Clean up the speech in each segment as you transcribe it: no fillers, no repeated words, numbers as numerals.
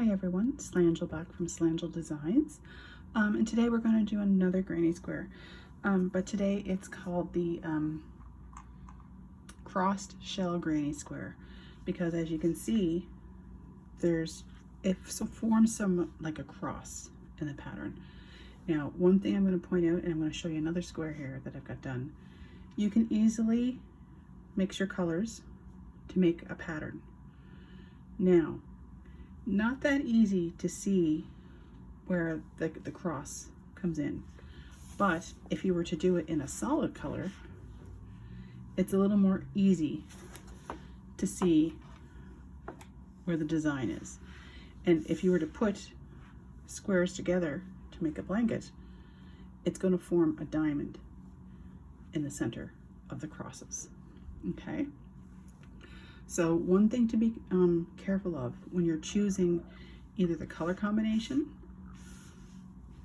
Hi everyone, it's Slangel back from Slangel Designs, and today we're going to do another granny square, but today it's called the crossed shell granny square, because as you can see, it forms some like a cross in the pattern. Now, one thing I'm going to point out, and I'm going to show you another square here that I've got done, you can easily mix your colors to make a pattern. Now, not that easy to see where the cross comes in, but if you were to do it in a solid color, it's a little more easy to see where the design is. And if you were to put squares together to make a blanket, it's going to form a diamond in the center of the crosses. Okay? So one thing to be careful of when you're choosing either the color combination,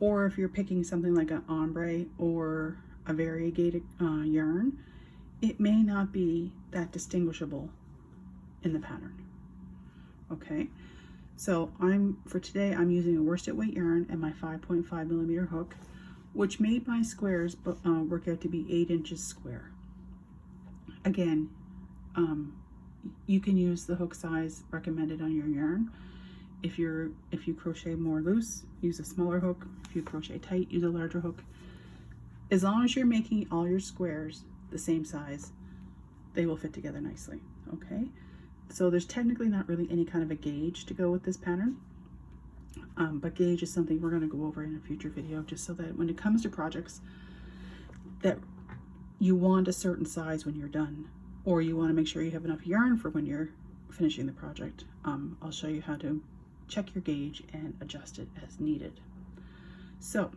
or if you're picking something like an ombre or a variegated yarn, it may not be that distinguishable in the pattern. Okay, so for today I'm using a worsted weight yarn and my 5.5mm hook, which made my squares work out to be 8 inches square. Again, you can use the hook size recommended on your yarn. If you crochet more loose, use a smaller hook. If you crochet tight, use a larger hook. As long as you're making all your squares the same size, they will fit together nicely. Okay, so there's technically not really any kind of a gauge to go with this pattern, but gauge is something we're going to go over in a future video, just so that when it comes to projects that you want a certain size when you're done, or you want to make sure you have enough yarn for when you're finishing the project, I'll show you how to check your gauge and adjust it as needed. So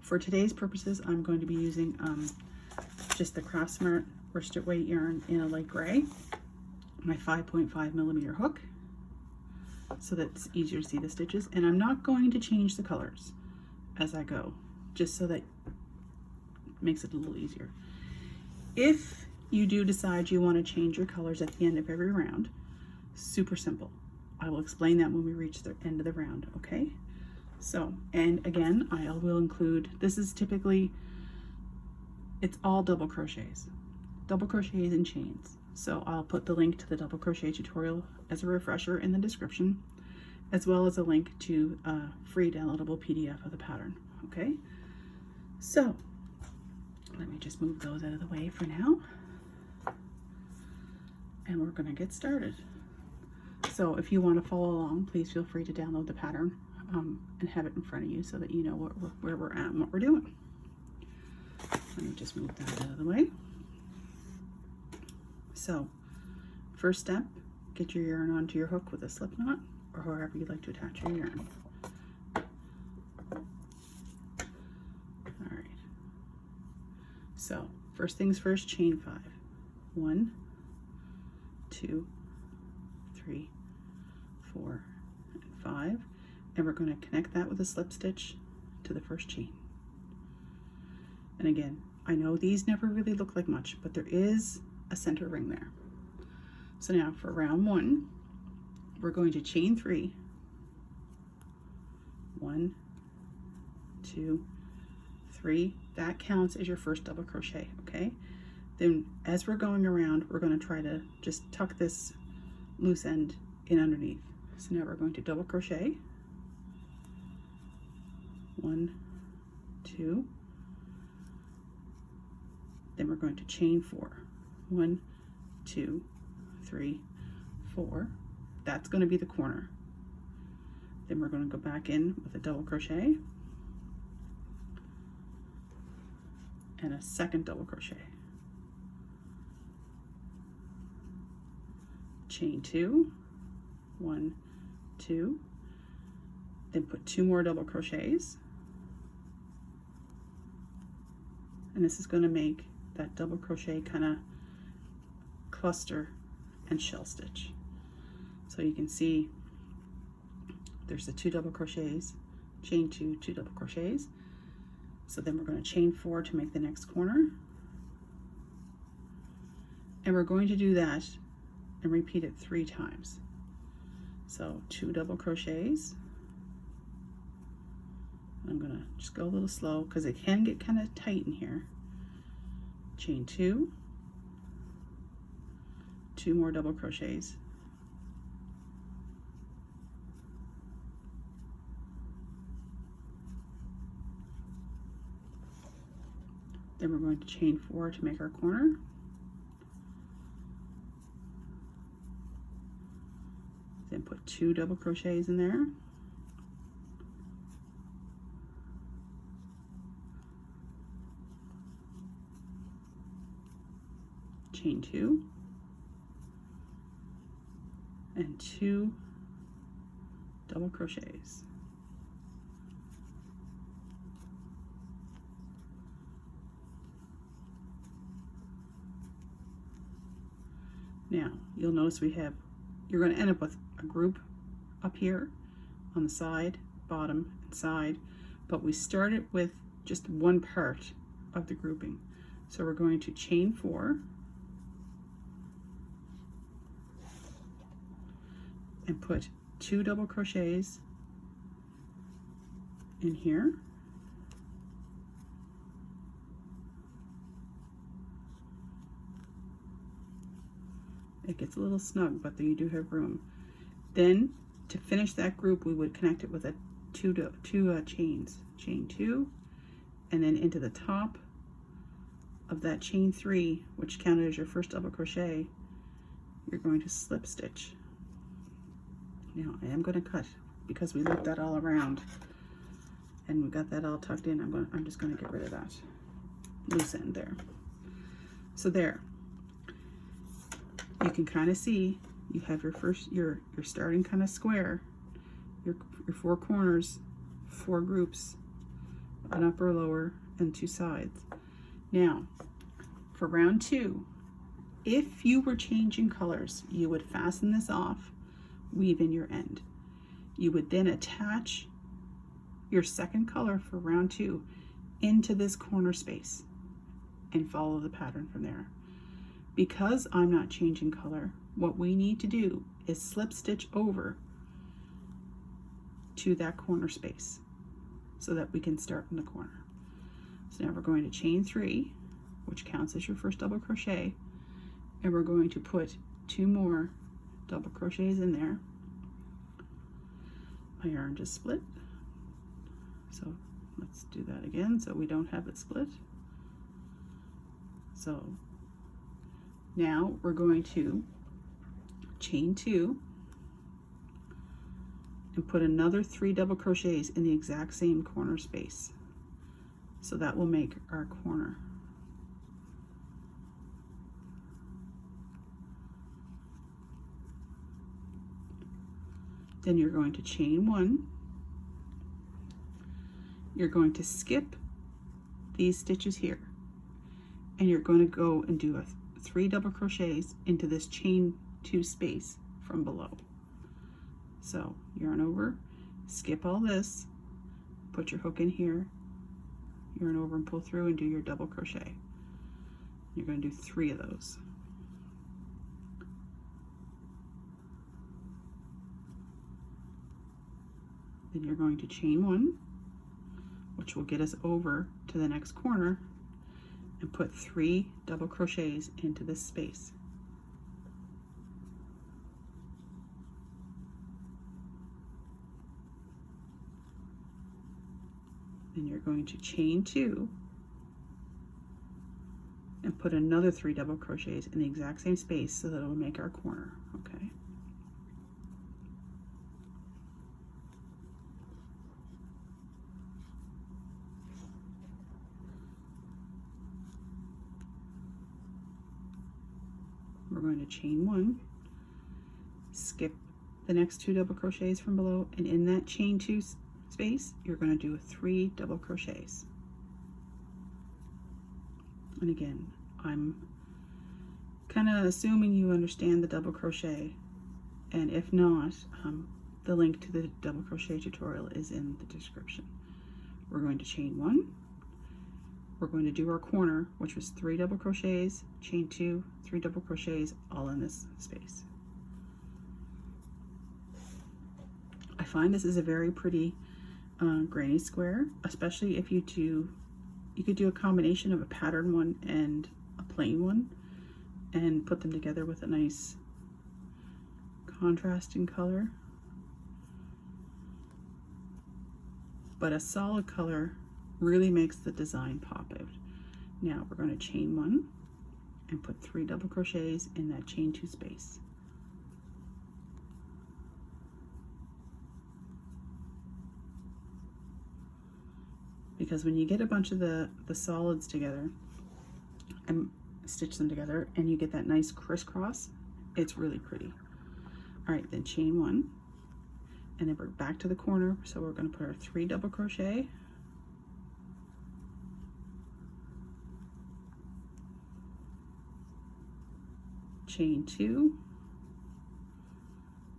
for today's purposes, I'm going to be using just the Craftsmart worsted weight yarn in a light gray, my 5.5mm hook, so that it's easier to see the stitches, and I'm not going to change the colors as I go, just so that it makes it a little easier. If you do decide you want to change your colors at the end of every round, super simple. I will explain that when we reach the end of the round, okay? So, and again, I will include, this is typically, it's all double crochets and chains. So I'll put the link to the double crochet tutorial as a refresher in the description, as well as a link to a free downloadable PDF of the pattern, okay? So, let me just move those out of the way for now. And we're going to get started. So if you want to follow along, please feel free to download the pattern and have it in front of you so that you know where we're at and what we're doing. Let me just move that out of the way. So first step, get your yarn onto your hook with a slip knot, or however you like to attach your yarn. All right. So first things first, chain 5. 1, 2, 3, 4, and 5, and we're going to connect that with a slip stitch to the first chain. And again, I know these never really look like much, but there is a center ring there. So now for round 1, we're going to chain 3. 1, 2, 3. That counts as your first double crochet, okay? Then as we're going around, we're going to try to just tuck this loose end in underneath. So now we're going to double crochet. 1, 2. Then we're going to chain 4. 1, 2, 3, 4. That's going to be the corner. Then we're going to go back in with a double crochet and a second double crochet. Chain 2, 1, 2, then put 2 more double crochets, and this is going to make that double crochet kind of cluster and shell stitch. So you can see there's the 2 double crochets, chain 2, 2 double crochets. So then we're going to chain 4 to make the next corner, and we're going to do that and repeat it 3 times. So 2 double crochets. I'm gonna just go a little slow because it can get kind of tight in here. Chain 2, 2 more double crochets. Then we're going to chain 4 to make our corner. Then put 2 double crochets in there. Chain 2 and 2 double crochets. Now you'll notice you're going to end up with a group up here on the side, bottom, and side, but we started with just one part of the grouping. So we're going to chain 4 and put 2 double crochets in here. It gets a little snug, but you do have room. Then to finish that group, we would connect it with a two chains. Chain 2, and then into the top of that chain 3, which counted as your first double crochet, you're going to slip stitch. Now I am going to cut because we looped that all around and we got that all tucked in. I'm just going to get rid of that loose end there. So there, you can kind of see you have your starting kind of square, your 4 corners, 4 groups, an upper, lower, and 2 sides. Now for round 2, if you were changing colors, you would fasten this off, weave in your end. You would then attach your second color for round 2 into this corner space and follow the pattern from there. Because I'm not changing color, what we need to do is slip stitch over to that corner space so that we can start in the corner. So now we're going to chain 3, which counts as your first double crochet, and we're going to put 2 more double crochets in there. My yarn just split, so let's do that again so we don't have it split. So now we're going to chain 2 and put another 3 double crochets in the exact same corner space. So that will make our corner. Then you're going to chain 1. You're going to skip these stitches here, and you're going to go and do 3 double crochets into this chain 2 space from below. So yarn over, skip all this, put your hook in here, yarn over and pull through and do your double crochet. You're going to do 3 of those. Then you're going to chain 1, which will get us over to the next corner, and put 3 double crochets into this space. Then you're going to chain 2 and put another 3 double crochets in the exact same space so that it will make our corner. Okay. We're going to chain 1, skip the next 2 double crochets from below, and in that chain 2 space you're going to do 3 double crochets. And again, I'm kind of assuming you understand the double crochet, and if not, the link to the double crochet tutorial is in the description. We're going to chain 1. We're going to do our corner, which was 3 double crochets, chain 2, 3 double crochets, all in this space. find this is a very pretty granny square, especially if you could do a combination of a pattern one and a plain one and put them together with a nice contrasting color. But a solid color really makes the design pop out. Now we're going to chain 1 and put 3 double crochets in that chain 2 space. Because when you get a bunch of the solids together and stitch them together and you get that nice crisscross, it's really pretty. All right, then chain 1, and then we're back to the corner, so we're going to put our 3 double crochet, chain 2,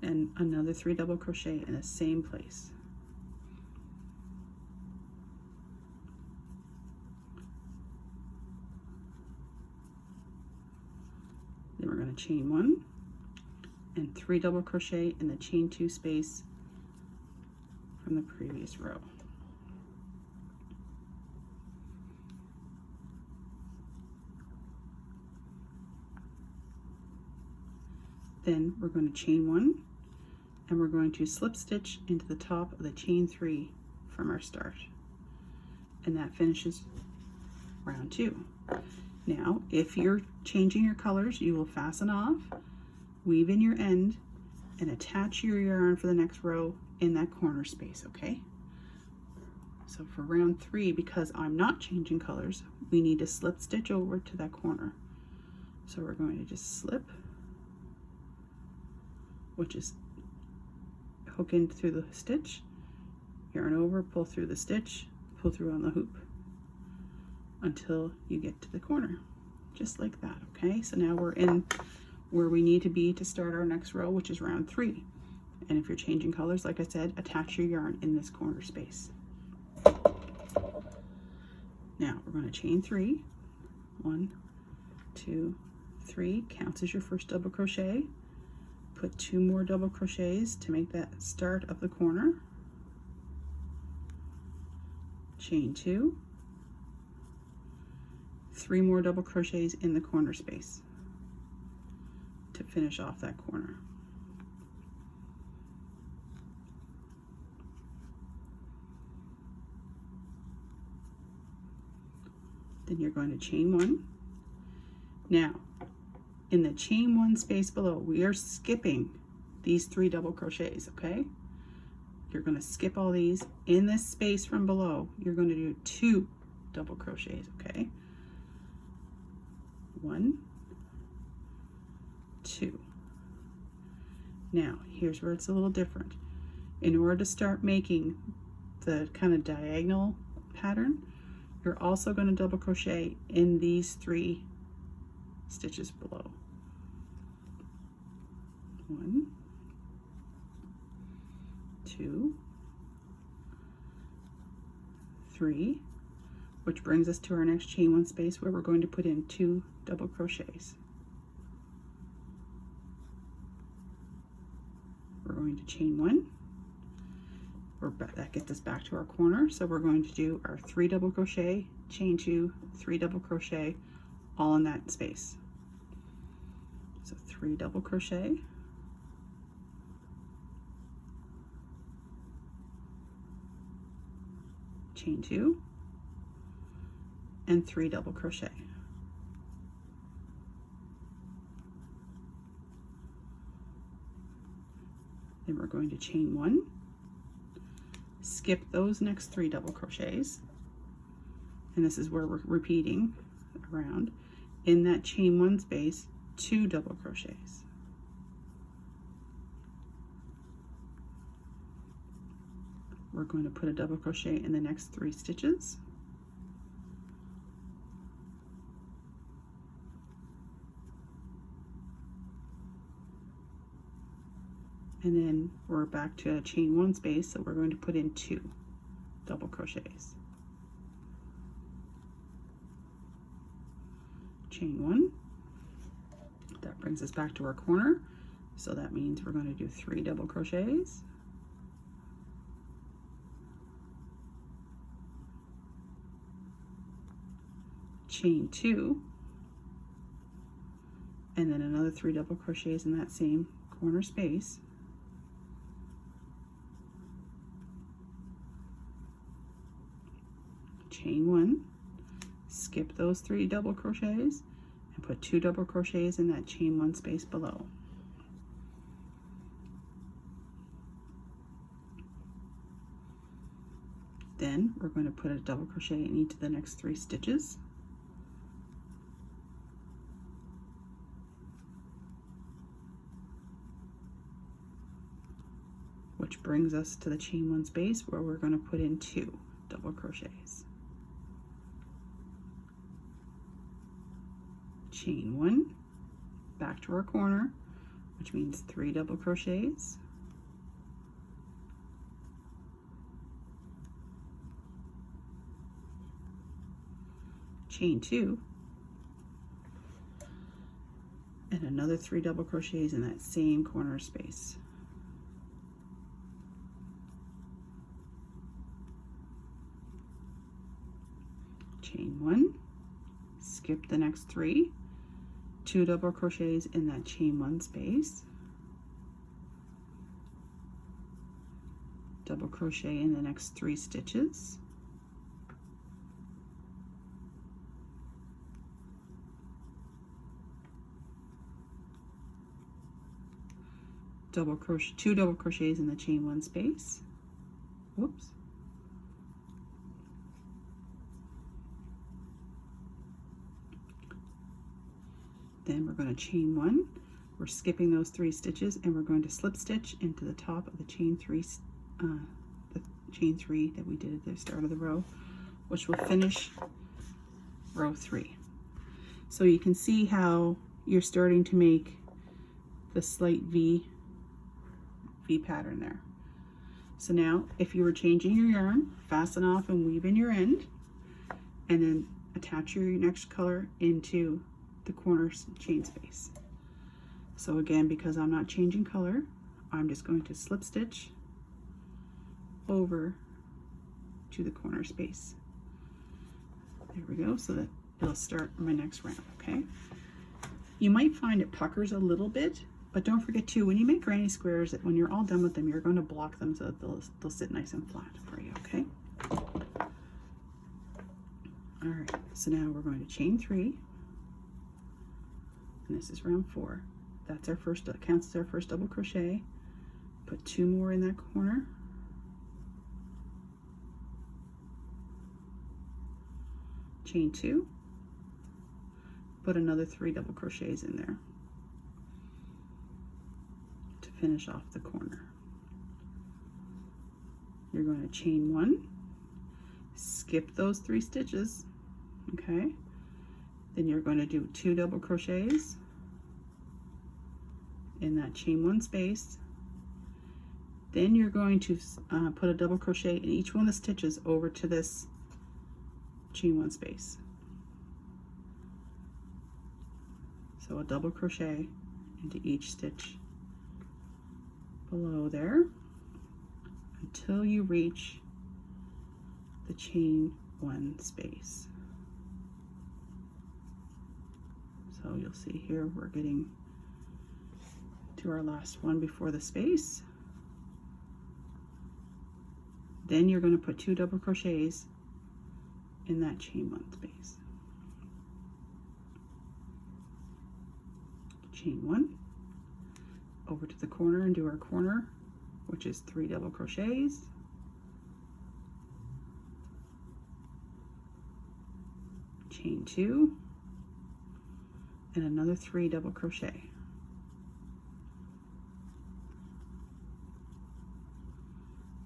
and another 3 double crochet in the same place. Then we're going to chain 1 and 3 double crochet in the chain 2 space from the previous row. Then we're going to chain 1 and we're going to slip stitch into the top of the chain 3 from our start, and that finishes round 2. Now if you're changing your colors, you will fasten off, weave in your end, and attach your yarn for the next row in that corner space, okay? So for round 3, because I'm not changing colors, we need to slip stitch over to that corner. So we're going to just slip, which is hook in through the stitch, yarn over, pull through the stitch, pull through on the hoop until you get to the corner, just like that, okay? So now we're in where we need to be to start our next row, which is round 3. And if you're changing colors, like I said, attach your yarn in this corner space. Now we're going to chain 3, 1, 2, 3, counts as your first double crochet. Put 2 more double crochets to make that start of the corner. Chain 2, 3 more double crochets in the corner space to finish off that corner. Then you're going to chain 1. Now, in the chain 1 space below, we are skipping these 3 double crochets, okay? You're going to skip all these. In this space from below, you're going to do 2 double crochets, okay? 1, 2. Now, here's where it's a little different. In order to start making the kind of diagonal pattern, you're also going to double crochet in these 3 stitches below. 1, 2, 3, which brings us to our next chain 1 space where we're going to put in 2 double crochets. We're going to chain 1. That gets us back to our corner, so we're going to do our 3 double crochet, chain 2, 3 double crochet, all in that space. So 3 double crochet, chain 2, and 3 double crochet. Then we're going to chain 1, skip those next 3 double crochets, and this is where we're repeating around. In that chain 1 space, 2 double crochets. We're going to put a double crochet in the next 3 stitches. And then we're back to a chain 1 space, so we're going to put in 2 double crochets. Chain 1. That brings us back to our corner, so that means we're going to do 3 double crochets. chain 2, and then another 3 double crochets in that same corner space, chain 1, skip those 3 double crochets, and put 2 double crochets in that chain 1 space below. Then we're going to put a double crochet in each of the next 3 stitches. Which brings us to the chain 1 space where we're going to put in 2 double crochets. Chain 1, back to our corner, which means 3 double crochets. Chain 2, and another 3 double crochets in that same corner space. Chain 1, skip the next 3, 2 double crochets in that chain 1 space, double crochet in the next 3 stitches, double crochet, 2 double crochets in the chain 1 space. Whoops. Then we're going to chain 1. We're skipping those 3 stitches, and we're going to slip stitch into the top of the chain 3 that we did at the start of the row, which will finish row 3. So you can see how you're starting to make the slight V pattern there. So now, if you were changing your yarn, fasten off and weave in your end, and then attach your next color into the corner chain space. So again, because I'm not changing color, I'm just going to slip stitch over to the corner space. There we go, so that it'll start my next round, okay? You might find it puckers a little bit, but don't forget too, when you make granny squares, that when you're all done with them, you're going to block them so that they'll sit nice and flat for you, okay? All right, so now we're going to chain 3, and this is round 4. That's our first, counts as our first double crochet. Put 2 more in that corner. Chain 2. Put another 3 double crochets in there to finish off the corner. You're going to chain 1, skip those 3 stitches, okay? Then you're going to do 2 double crochets in that chain 1 space. Then you're going to put a double crochet in each one of the stitches over to this chain 1 space. So a double crochet into each stitch below there until you reach the chain 1 space. So you'll see here we're getting to our last one before the space. Then you're going to put 2 double crochets in that chain 1 space. Chain 1, over to the corner and do our corner, which is 3 double crochets. Chain 2, and another 3 double crochet.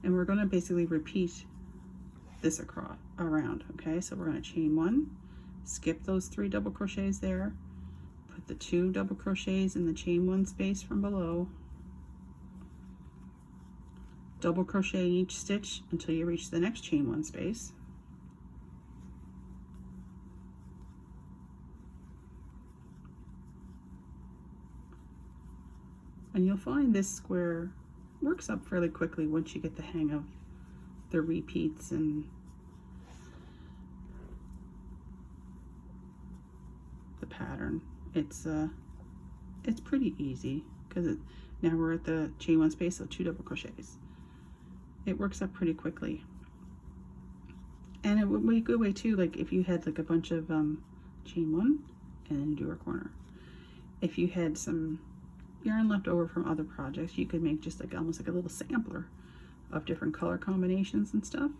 And we're going to basically repeat this around, okay? So we're going to chain 1, skip those 3 double crochets there, put the 2 double crochets in the chain 1 space from below, double crochet in each stitch until you reach the next chain 1 space, and you'll find this square works up fairly quickly once you get the hang of the repeats and it's pretty easy because now we're at the chain one space, so 2 double crochets. It works up pretty quickly. And it would be a good way too, like if you had like a bunch of chain one and then do a corner. If you had some yarn left over from other projects, you could make just like almost like a little sampler of different color combinations and stuff.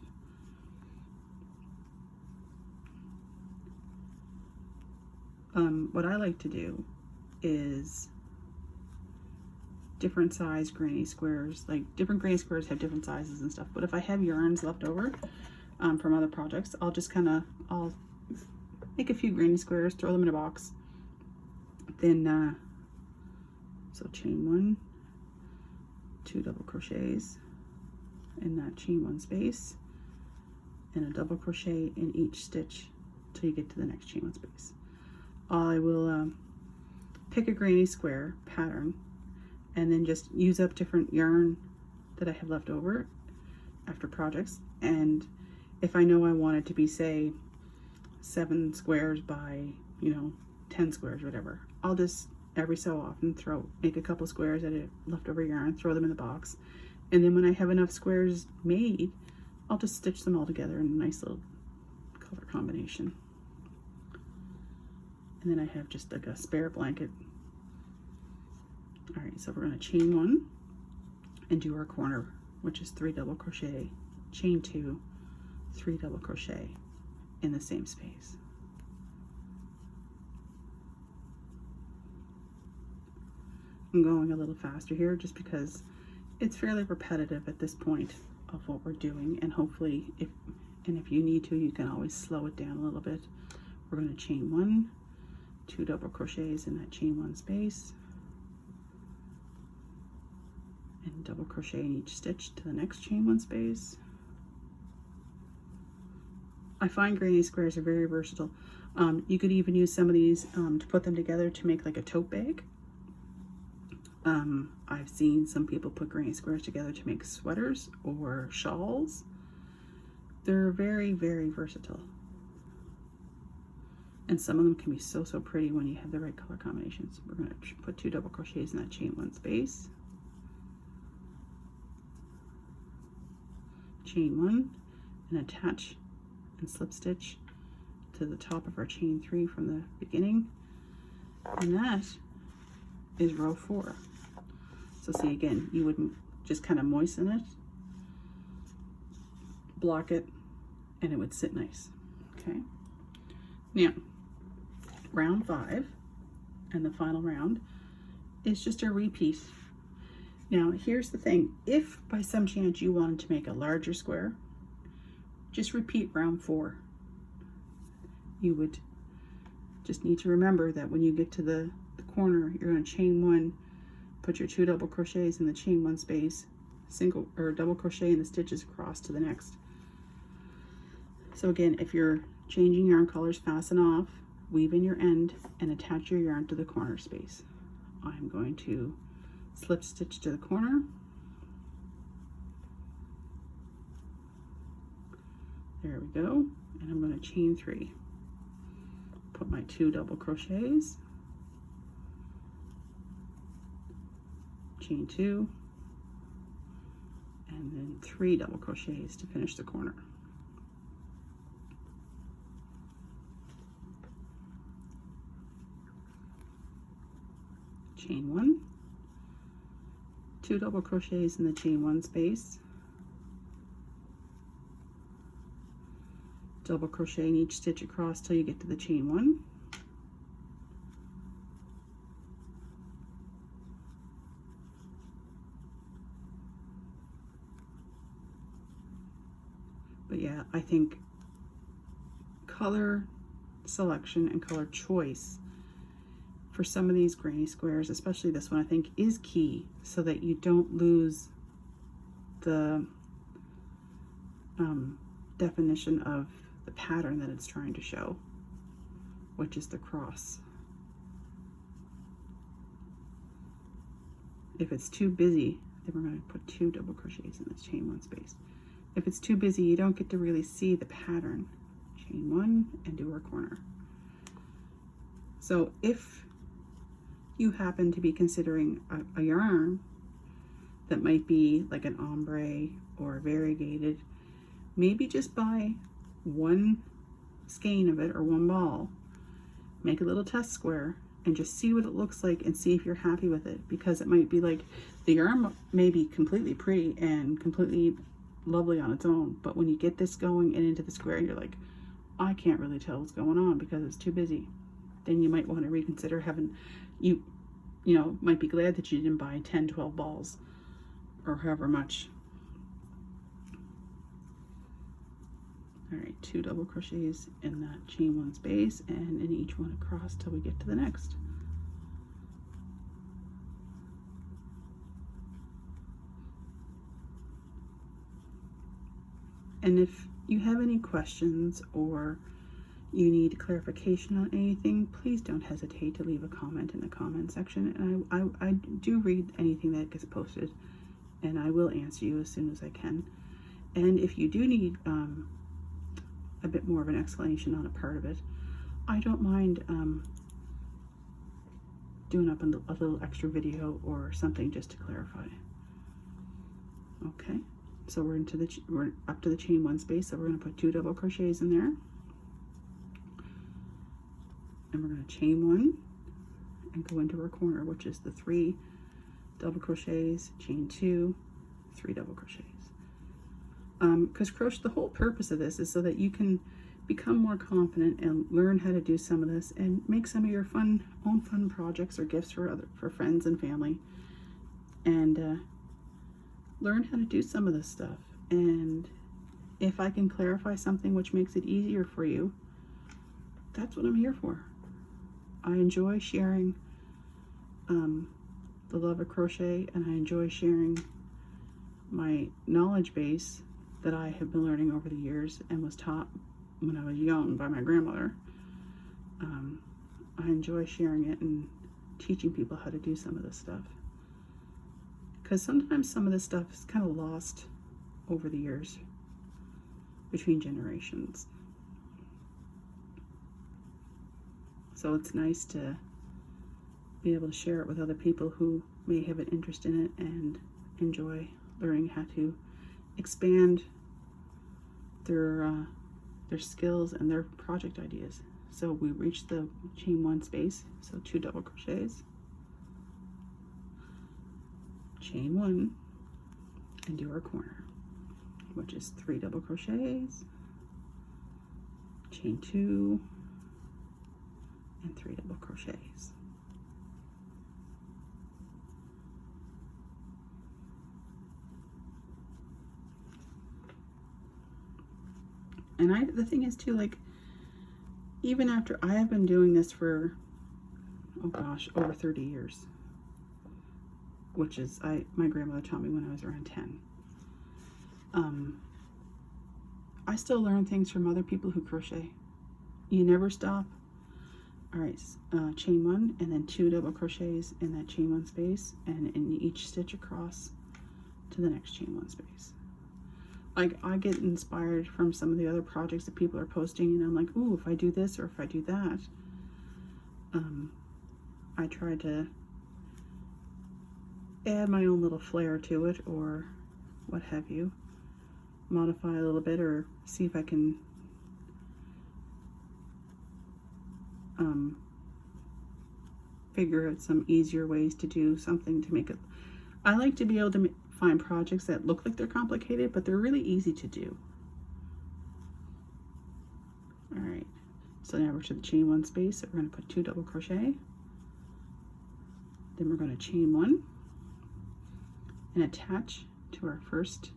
What I like to do is different size granny squares. Like different granny squares have different sizes and stuff, but if I have yarns left over from other projects, I'll just I'll make a few granny squares, throw them in a box, then so chain 1, 2 double crochets in that chain 1 space, and a double crochet in each stitch till you get to the next chain 1 space. I will pick a granny square pattern and then just use up different yarn that I have left over after projects. And if I know I want it to be, say, 7 squares by, 10 squares, whatever, I'll just every so often make a couple squares out of leftover yarn, throw them in the box, and then when I have enough squares made, I'll just stitch them all together in a nice little color combination. And then I have just like a spare blanket. All right, so we're going to chain 1 and do our corner, which is 3 double crochet, chain 2, 3 double crochet in the same space. I'm going a little faster here just because it's fairly repetitive at this point of what we're doing, and hopefully if you need to, you can always slow it down a little bit. We're going to chain 1, 2 double crochets in that chain 1 space, and double crochet in each stitch to the next chain 1 space. I find granny squares are very versatile. You could even use some of these to put them together to make like a tote bag. I've seen some people put granny squares together to make sweaters or shawls. They're very, very versatile. And some of them can be so, so pretty when you have the right color combinations. We're going to put 2 double crochets in that chain 1 space. Chain 1 and attach and slip stitch to the top of our chain 3 from the beginning. And that is row 4. So see, again, you would just kind of moisten it, block it, and it would sit nice. Okay. Now, round 5 and the final round is just a repeat. Now, here's the thing. If by some chance you wanted to make a larger square, just repeat round 4. You would just need to remember that when you get to the corner, you're going to chain 1, put your 2 double crochets in the chain 1 space, single or double crochet in the stitches across to the next. So again, if you're changing yarn colors, fasten off, weave in your end, and attach your yarn to the corner space. I'm going to slip stitch to the corner, there we go, and I'm going to chain 3, put my 2 double crochets, chain 2, and then 3 double crochets to finish the corner. Chain 1, 2 double crochets in the chain 1 space, double crochet in each stitch across till you get to the chain 1, but yeah, I think color selection and color choice for some of these granny squares, especially this one, I think is key so that you don't lose the definition of the pattern that it's trying to show, which is the cross. If it's too busy, then we're going to put 2 double crochets in this chain 1 space. If it's too busy, you don't get to really see the pattern. Chain 1 and do our corner. So if you happen to be considering a yarn that might be like an ombre or variegated, maybe just buy one skein of it or one ball, make a little test square, and just see what it looks like and see if you're happy with it, because it might be like the yarn may be completely pretty and completely lovely on its own, but when you get this going and into the square, you're like, I can't really tell what's going on because it's too busy. Then you might want to reconsider having, you know, might be glad that you didn't buy 10, 12 balls or however much. All right, 2 double crochets in that chain 1 space and in each one across till we get to the next. And if you have any questions or you need clarification on anything, please don't hesitate to leave a comment in the comment section. And I do read anything that gets posted, and I will answer you as soon as I can. And if you do need a bit more of an explanation on a part of it, I don't mind doing up a little extra video or something just to clarify. Okay, so we're up to the chain 1 space, so we're going to put 2 double crochets in there, and we're going to chain 1 and go into our corner, which is the 3 double crochets, chain 2, 3 double crochets. Because crochet, the whole purpose of this is so that you can become more confident and learn how to do some of this and make some of your own fun projects or gifts for friends and family, and learn how to do some of this stuff. And if I can clarify something which makes it easier for you, that's what I'm here for. I enjoy sharing the love of crochet, and I enjoy sharing my knowledge base that I have been learning over the years and was taught when I was young by my grandmother. I enjoy sharing it and teaching people how to do some of this stuff, because sometimes some of this stuff is kind of lost over the years between generations. So it's nice to be able to share it with other people who may have an interest in it and enjoy learning how to expand their skills and their project ideas. So we reach the chain 1 space, so 2 double crochets, chain 1, and do our corner, which is 3 double crochets, chain 2, and 3 double crochets. And the thing is too, like, even after I have been doing this for, oh gosh, over 30 years, which is, my grandmother taught me when I was around 10. I still learn things from other people who crochet. You never stop. All right, chain 1 and then 2 double crochets in that chain 1 space, and in each stitch across to the next chain 1 space. Like, I get inspired from some of the other projects that people are posting, and I'm like, ooh, if I do this or if I do that, I try to add my own little flair to it, or what have you, modify a little bit, or see if I can figure out some easier ways to do something to make it. I like to be able to find projects that look like they're complicated, but they're really easy to do. All right, so now we're to the chain 1 space, so we're going to put 2 double crochet, then we're going to chain 1 and attach to our first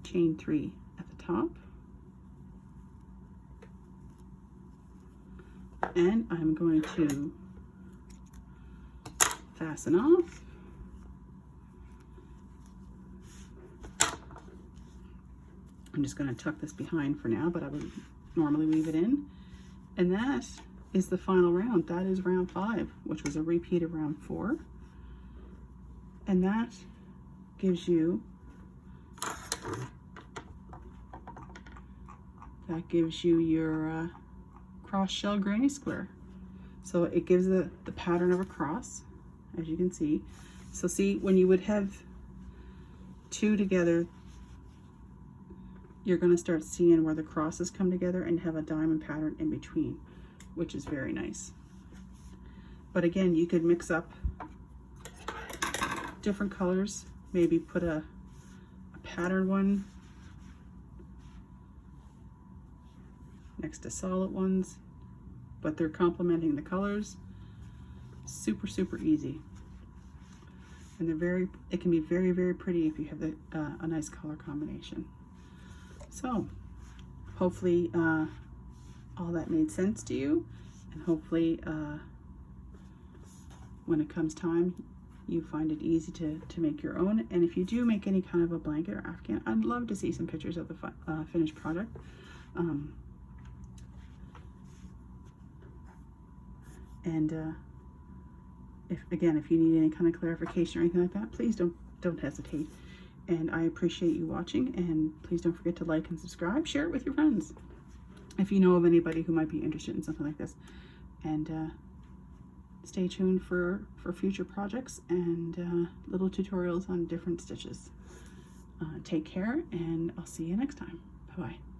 chain 3 at the top, and I'm going to fasten off. I'm just going to tuck this behind for now, but I would normally leave it in. And that is the final round. That is round 5, which was a repeat of round 4. And that gives you your cross shell granny square. So it gives the pattern of a cross, as you can see. So see, when you would have two together, you're going to start seeing where the crosses come together and have a diamond pattern in between, which is very nice. But again, you could mix up different colors, maybe put a patterned one next to solid ones, but they're complementing the colors. Super, super easy. And it can be very, very pretty if you have a nice color combination. So hopefully all that made sense to you, and hopefully when it comes time, you find it easy to make your own. And if you do make any kind of a blanket or Afghan, I'd love to see some pictures of the finished product. If you need any kind of clarification or anything like that, please don't hesitate. And I appreciate you watching, and please don't forget to like and subscribe. Share it with your friends if you know of anybody who might be interested in something like this. And stay tuned for future projects and little tutorials on different stitches. Take care, and I'll see you next time. Bye-bye.